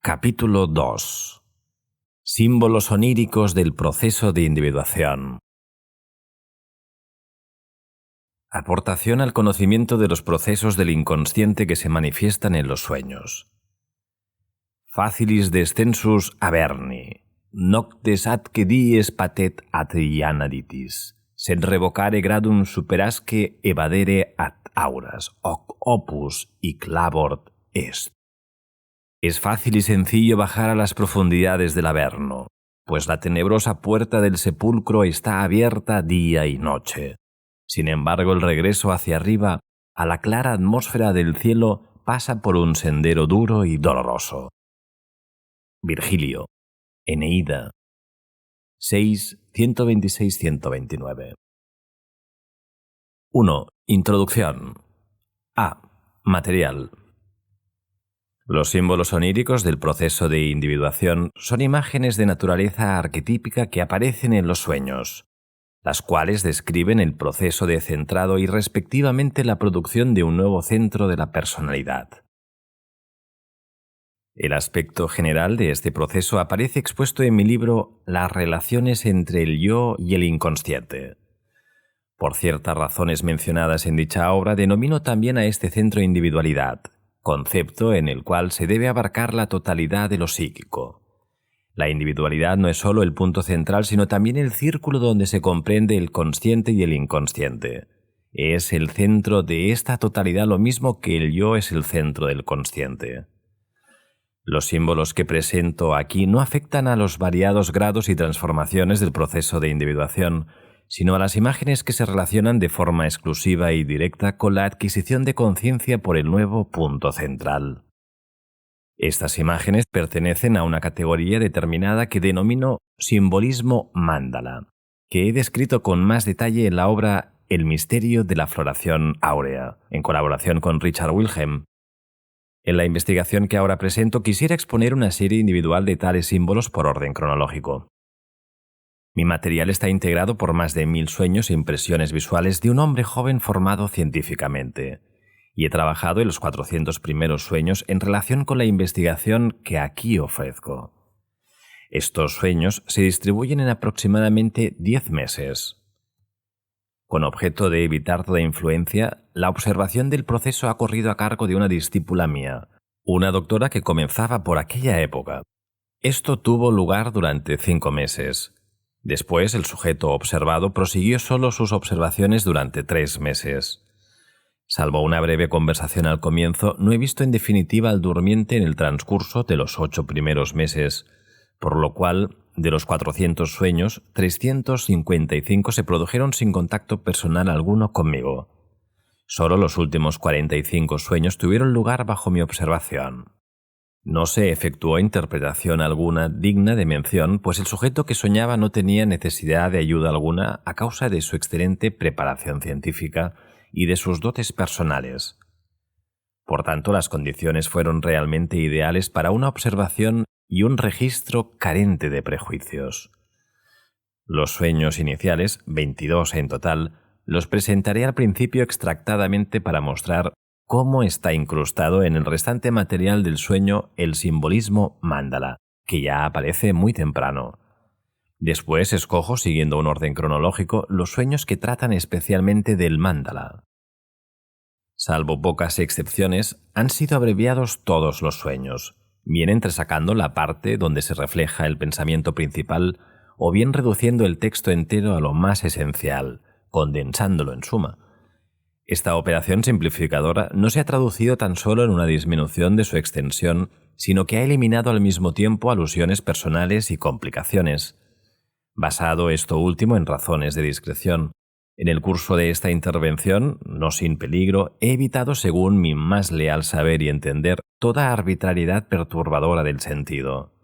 Capítulo 2. Símbolos oníricos del proceso de individuación. Aportación al conocimiento de los procesos del inconsciente que se manifiestan en los sueños. Facilis descensus averni, noctes atque dies patet atrianaditis, sed revocare gradum superasque evadere ad auras, hoc opus hic labort est. Es fácil y sencillo bajar a las profundidades del Averno, pues la tenebrosa puerta del sepulcro está abierta día y noche. Sin embargo, el regreso hacia arriba, a la clara atmósfera del cielo, pasa por un sendero duro y doloroso. Virgilio, Eneida, 6, 126-129. 1. Introducción. A. Material. Los símbolos oníricos del proceso de individuación son imágenes de naturaleza arquetípica que aparecen en los sueños, las cuales describen el proceso de centrado y respectivamente la producción de un nuevo centro de la personalidad. El aspecto general de este proceso aparece expuesto en mi libro Las relaciones entre el yo y el inconsciente. Por ciertas razones mencionadas en dicha obra, denomino también a este centro individualidad, concepto en el cual se debe abarcar la totalidad de lo psíquico. La individualidad no es sólo el punto central, sino también el círculo donde se comprende el consciente y el inconsciente. Es el centro de esta totalidad lo mismo que el yo es el centro del consciente. Los símbolos que presento aquí no afectan a los variados grados y transformaciones del proceso de individuación, sino a las imágenes que se relacionan de forma exclusiva y directa con la adquisición de conciencia por el nuevo punto central. Estas imágenes pertenecen a una categoría determinada que denomino simbolismo mándala, que he descrito con más detalle en la obra El misterio de la floración áurea, en colaboración con Richard Wilhelm. En la investigación que ahora presento quisiera exponer una serie individual de tales símbolos por orden cronológico. Mi material está integrado por más de 1000 sueños e impresiones visuales de un hombre joven formado científicamente, y he trabajado en los 400 primeros sueños en relación con la investigación que aquí ofrezco. Estos sueños se distribuyen en aproximadamente 10 meses. Con objeto de evitar toda influencia, la observación del proceso ha corrido a cargo de una discípula mía, una doctora que comenzaba por aquella época. Esto tuvo lugar durante 5 meses. Después, el sujeto observado prosiguió solo sus observaciones durante 3 meses. Salvo una breve conversación al comienzo, no he visto en definitiva al durmiente en el transcurso de los 8 primeros meses, por lo cual, de los 400 sueños, 355 se produjeron sin contacto personal alguno conmigo. Solo los últimos 45 sueños tuvieron lugar bajo mi observación. No se efectuó interpretación alguna digna de mención, pues el sujeto que soñaba no tenía necesidad de ayuda alguna a causa de su excelente preparación científica y de sus dotes personales. Por tanto, las condiciones fueron realmente ideales para una observación y un registro carente de prejuicios. Los sueños iniciales, 22 en total, los presentaré al principio extractadamente para mostrar cómo está incrustado en el restante material del sueño el simbolismo mándala, que ya aparece muy temprano. Después escojo, siguiendo un orden cronológico, los sueños que tratan especialmente del mándala. Salvo pocas excepciones, han sido abreviados todos los sueños, bien entresacando la parte donde se refleja el pensamiento principal o bien reduciendo el texto entero a lo más esencial, condensándolo en suma. Esta operación simplificadora no se ha traducido tan solo en una disminución de su extensión, sino que ha eliminado al mismo tiempo alusiones personales y complicaciones. Basado esto último en razones de discreción, en el curso de esta intervención, no sin peligro, he evitado, según mi más leal saber y entender, toda arbitrariedad perturbadora del sentido.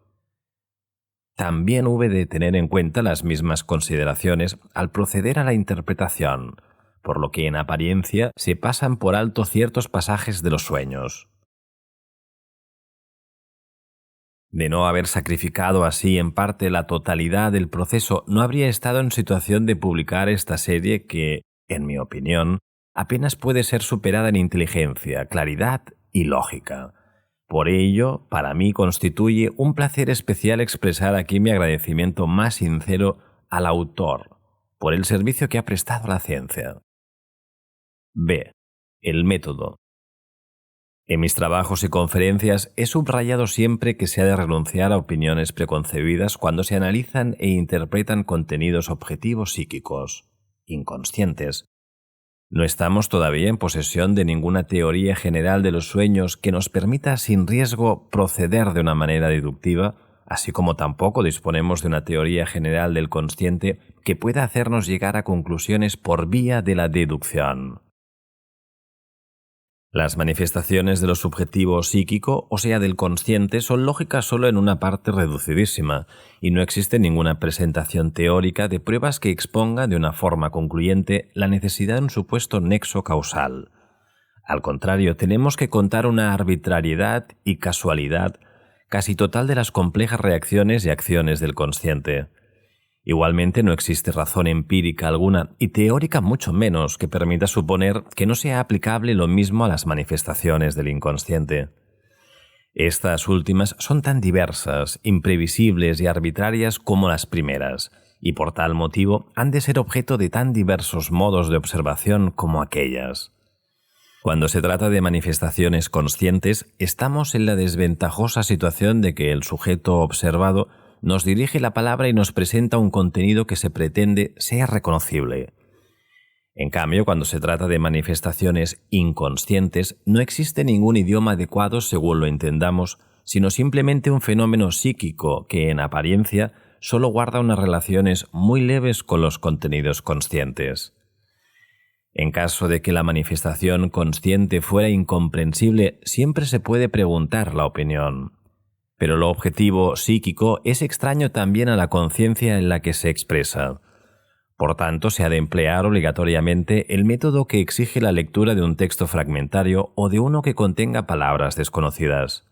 También hube de tener en cuenta las mismas consideraciones al proceder a la interpretación, por lo que en apariencia se pasan por alto ciertos pasajes de los sueños. De no haber sacrificado así en parte la totalidad del proceso, no habría estado en situación de publicar esta serie que, en mi opinión, apenas puede ser superada en inteligencia, claridad y lógica. Por ello, para mí constituye un placer especial expresar aquí mi agradecimiento más sincero al autor por el servicio que ha prestado a la ciencia. B. El método. En mis trabajos y conferencias he subrayado siempre que se ha de renunciar a opiniones preconcebidas cuando se analizan e interpretan contenidos objetivos psíquicos, inconscientes. No estamos todavía en posesión de ninguna teoría general de los sueños que nos permita sin riesgo proceder de una manera deductiva, así como tampoco disponemos de una teoría general del consciente que pueda hacernos llegar a conclusiones por vía de la deducción. Las manifestaciones de lo subjetivo psíquico, o sea, del consciente, son lógicas solo en una parte reducidísima, y no existe ninguna presentación teórica de pruebas que exponga de una forma concluyente la necesidad de un supuesto nexo causal. Al contrario, tenemos que contar una arbitrariedad y casualidad casi total de las complejas reacciones y acciones del consciente. Igualmente no existe razón empírica alguna, y teórica mucho menos, que permita suponer que no sea aplicable lo mismo a las manifestaciones del inconsciente. Estas últimas son tan diversas, imprevisibles y arbitrarias como las primeras, y por tal motivo han de ser objeto de tan diversos modos de observación como aquellas. Cuando se trata de manifestaciones conscientes, estamos en la desventajosa situación de que el sujeto observado nos dirige la palabra y nos presenta un contenido que se pretende sea reconocible. En cambio, cuando se trata de manifestaciones inconscientes, no existe ningún idioma adecuado según lo entendamos, sino simplemente un fenómeno psíquico que, en apariencia, solo guarda unas relaciones muy leves con los contenidos conscientes. En caso de que la manifestación consciente fuera incomprensible, siempre se puede preguntar la opinión. Pero lo objetivo psíquico es extraño también a la conciencia en la que se expresa. Por tanto, se ha de emplear obligatoriamente el método que exige la lectura de un texto fragmentario o de uno que contenga palabras desconocidas.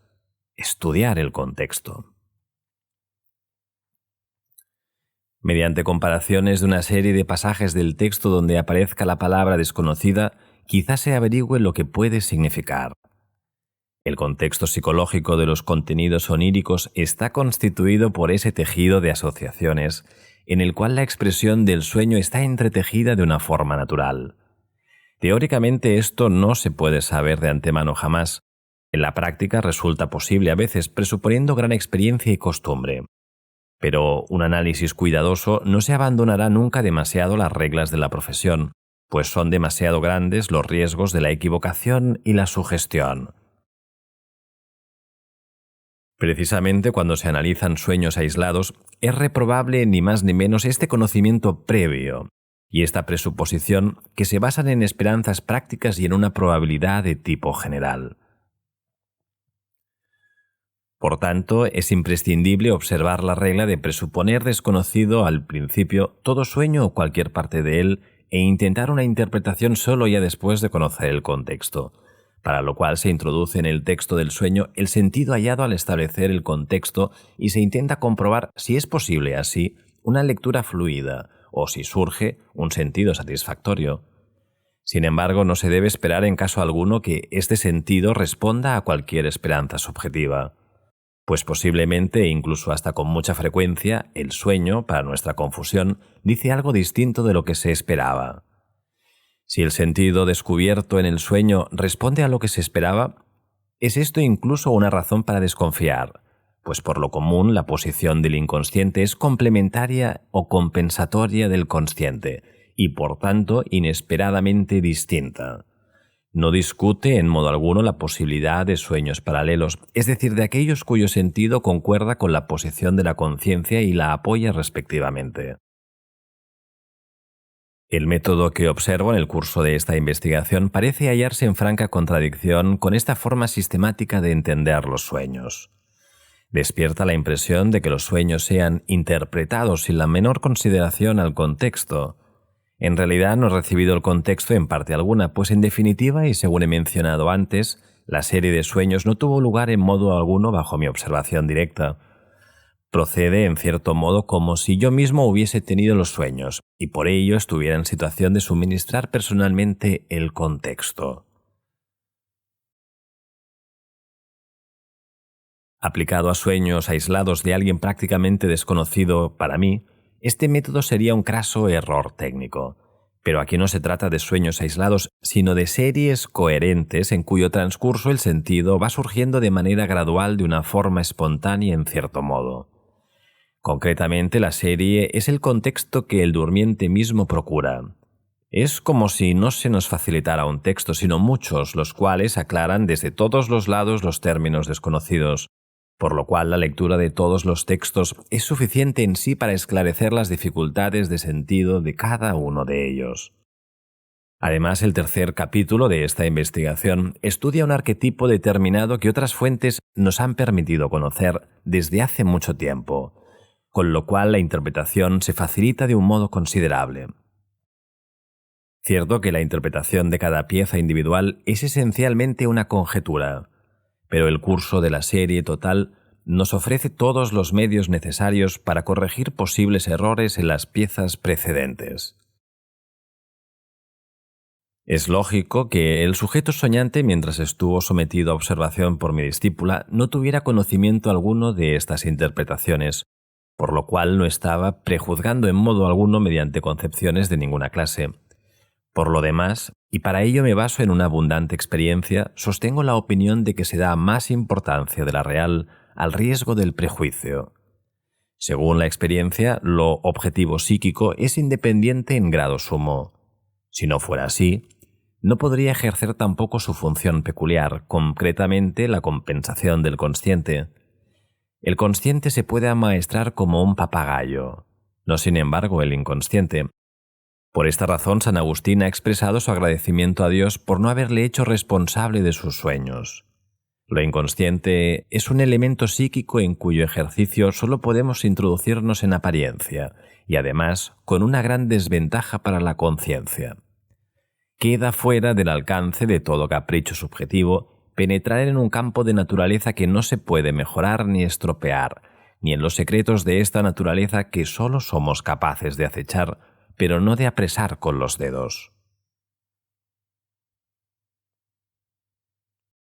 Estudiar el contexto. Mediante comparaciones de una serie de pasajes del texto donde aparezca la palabra desconocida, quizás se averigüe lo que puede significar. El contexto psicológico de los contenidos oníricos está constituido por ese tejido de asociaciones, en el cual la expresión del sueño está entretejida de una forma natural. Teóricamente esto no se puede saber de antemano jamás. En la práctica resulta posible a veces, presuponiendo gran experiencia y costumbre. Pero un análisis cuidadoso no se abandonará nunca demasiado las reglas de la profesión, pues son demasiado grandes los riesgos de la equivocación y la sugestión. Precisamente cuando se analizan sueños aislados, es reprobable ni más ni menos este conocimiento previo y esta presuposición que se basan en esperanzas prácticas y en una probabilidad de tipo general. Por tanto, es imprescindible observar la regla de presuponer desconocido al principio todo sueño o cualquier parte de él e intentar una interpretación solo ya después de conocer el contexto, para lo cual se introduce en el texto del sueño el sentido hallado al establecer el contexto y se intenta comprobar si es posible así una lectura fluida o si surge un sentido satisfactorio. Sin embargo, no se debe esperar en caso alguno que este sentido responda a cualquier esperanza subjetiva, pues posiblemente e incluso hasta con mucha frecuencia el sueño, para nuestra confusión, dice algo distinto de lo que se esperaba. Si el sentido descubierto en el sueño responde a lo que se esperaba, es esto incluso una razón para desconfiar, pues por lo común la posición del inconsciente es complementaria o compensatoria del consciente y por tanto inesperadamente distinta. No discute en modo alguno la posibilidad de sueños paralelos, es decir, de aquellos cuyo sentido concuerda con la posición de la conciencia y la apoya respectivamente. El método que observo en el curso de esta investigación parece hallarse en franca contradicción con esta forma sistemática de entender los sueños. Despierta la impresión de que los sueños sean interpretados sin la menor consideración al contexto. En realidad no he recibido el contexto en parte alguna, pues en definitiva, y según he mencionado antes, la serie de sueños no tuvo lugar en modo alguno bajo mi observación directa. Procede, en cierto modo, como si yo mismo hubiese tenido los sueños, y por ello estuviera en situación de suministrar personalmente el contexto. Aplicado a sueños aislados de alguien prácticamente desconocido para mí, este método sería un craso error técnico. Pero aquí no se trata de sueños aislados, sino de series coherentes en cuyo transcurso el sentido va surgiendo de manera gradual de una forma espontánea en cierto modo. Concretamente, la serie es el contexto que el durmiente mismo procura. Es como si no se nos facilitara un texto, sino muchos, los cuales aclaran desde todos los lados los términos desconocidos, por lo cual la lectura de todos los textos es suficiente en sí para esclarecer las dificultades de sentido de cada uno de ellos. Además, el tercer capítulo de esta investigación estudia un arquetipo determinado que otras fuentes nos han permitido conocer desde hace mucho tiempo, con lo cual la interpretación se facilita de un modo considerable. Cierto que la interpretación de cada pieza individual es esencialmente una conjetura, pero el curso de la serie total nos ofrece todos los medios necesarios para corregir posibles errores en las piezas precedentes. Es lógico que el sujeto soñante, mientras estuvo sometido a observación por mi discípula, no tuviera conocimiento alguno de estas interpretaciones, por lo cual no estaba prejuzgando en modo alguno mediante concepciones de ninguna clase. Por lo demás, y para ello me baso en una abundante experiencia, sostengo la opinión de que se da más importancia de la real al riesgo del prejuicio. Según la experiencia, lo objetivo psíquico es independiente en grado sumo. Si no fuera así, no podría ejercer tampoco su función peculiar, concretamente la compensación del consciente. El consciente se puede amaestrar como un papagayo, no sin embargo el inconsciente. Por esta razón, San Agustín ha expresado su agradecimiento a Dios por no haberle hecho responsable de sus sueños. Lo inconsciente es un elemento psíquico en cuyo ejercicio solo podemos introducirnos en apariencia, y además con una gran desventaja para la conciencia. Queda fuera del alcance de todo capricho subjetivo penetrar en un campo de naturaleza que no se puede mejorar ni estropear, ni en los secretos de esta naturaleza que solo somos capaces de acechar, pero no de apresar con los dedos.